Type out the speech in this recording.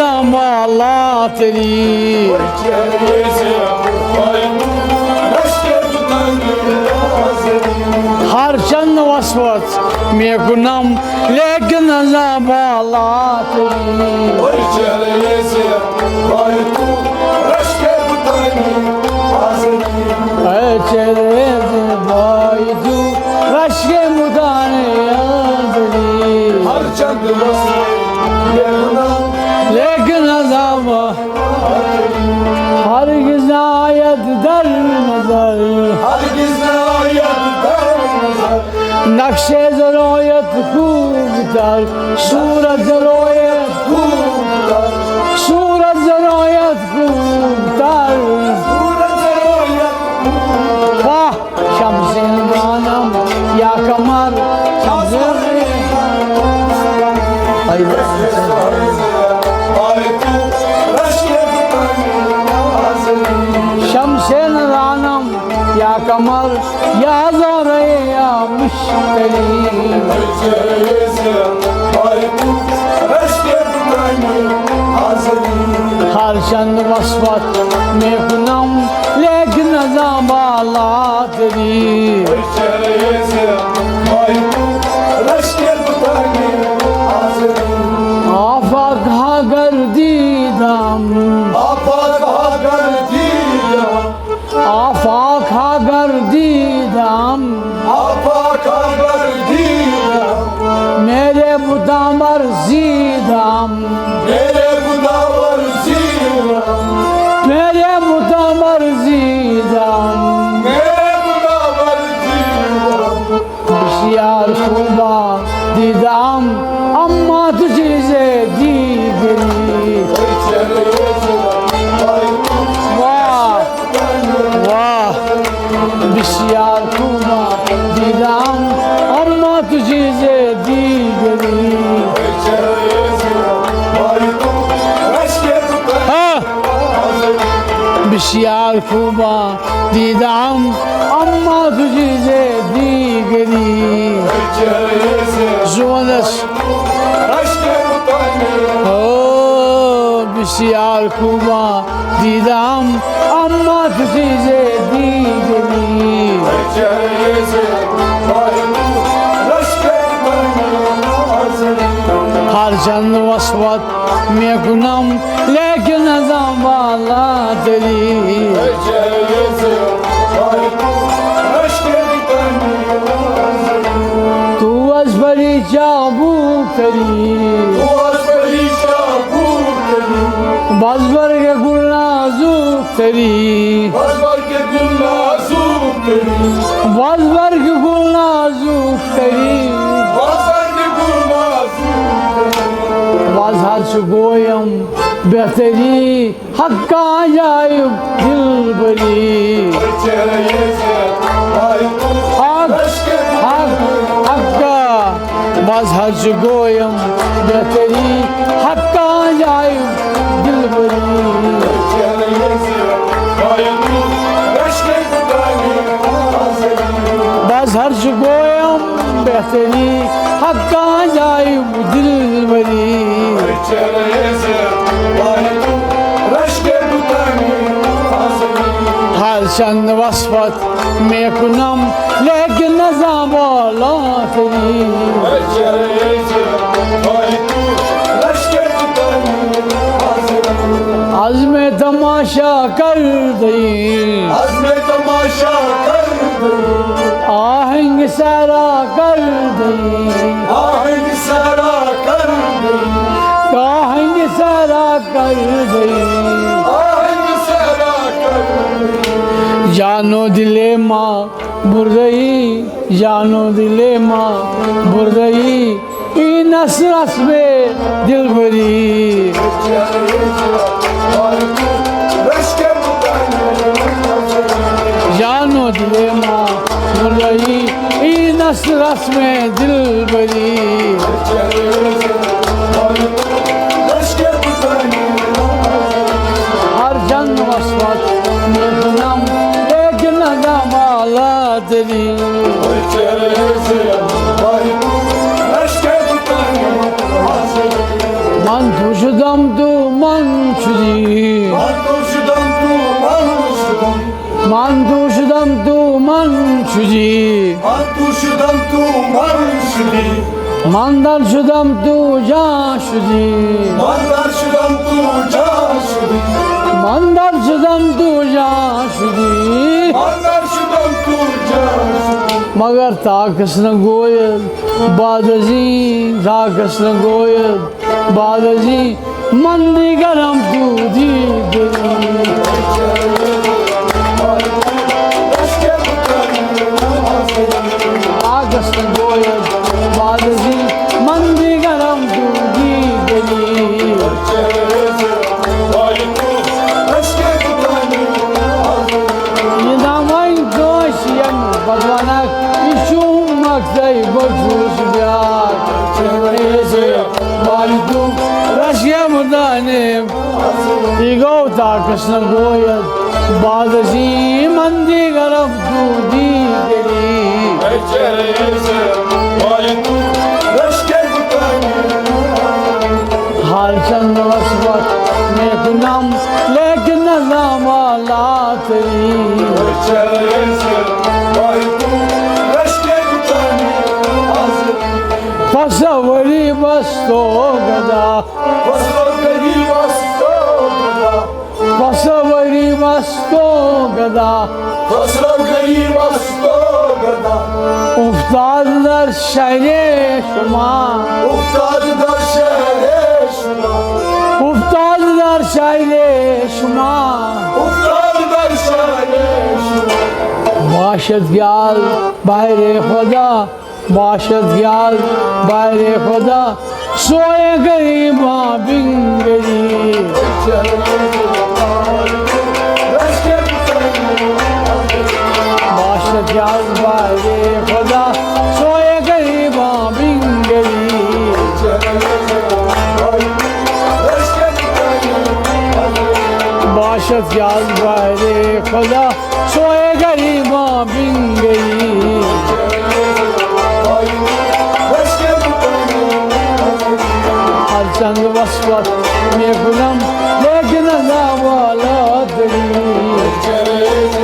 नजामाला तेरी हर चंद वसवत में गुनम लेकिन नजामाला तेरी भाई तू रश के मुदाने हर चंद लेकिन नजाम हर गिज़ायत दर नजर नक्शे ज़रोयत खूबतर सूरत ज़रोयत खूबतर सूरत ज़रोयत खूबतर वाह शम्से गानम या कमर शम्से गानम या कमर या ज़ोरे या मुश्तरी हर चंद वसवत में गुनम लेकिन नजामाला तेरी आफा कहा कर दीदाम आफा खा कर दीदाम मेरे बुदा मर्जीदाम मेरे बुदा मर्जीदाम यार खुदा दीदाम अम्मा तुझे से दी गई वाह वाह बिशियार खुदा दीदाम अम्मा तुझे से दी गई बिशियार खुदा दीदाम अम्मा तुझे से दी गई जुवनस बिशियार खुदा दीदाम अम्मा तुझे से दी गई हर चंद वसवत में गुनम लेकिन नजामाला तेरी तू अजबरी चाबूक तेरी बजबर के गुल नाजुक तेरी बजबर के गुल नाजुक तेरी बाज़ार गोयम बेहतरी हक्का जायब दिल बरी हक्का बाज़ार गोयम बेहतरी हक्का जायब दिल बरी बाज़ार गोयम बेहतरी हक्का जायब दिल बरी हर चंद वसवत में कुनम लेकिन नजामाला तेरी अज़्मे तमाशा कर दई आहंग सारा कर दई आहंग सारा कर दई जानो दिले माँ बुरदई जानो दिले माँ बुरदई नस रस में दिल भरी जानो दिले माँ बुरदई नस रस में दिल भरी हर जन्म वसवत में गुनम लेकिन नजामाला तेरी मन तुझ duman çudi Manduşudam duman çudi Mandar şudam duja şudi Mandar şudam duja şudi Magar takısına goyal Badazi takısına goyal Badazi Mandi garam dudi Takısına goyal Badazi Mandi garam dudi geli Yedamay doşyan Badvanak İşum maktay Goçuz biyak Çevresi Balitum Raşya mudanim Igo takısına goyal Badazi Mandi garam dudi geli Halcan vasfat mekunam lekin nazam Allah teri Pasavali basto gada Pasavali basto gada Uftadılar şehre şuma Uftadılar şehre şuma Başet gel bayre Khuda Başet gel bayre Khuda Soye gariba bin gari Başet gel bayre Khuda Soye gariba bin gari Başet gel bayre Khuda Soye gariba bin gari Halcan vasfat mekunam lekin azam Allah teri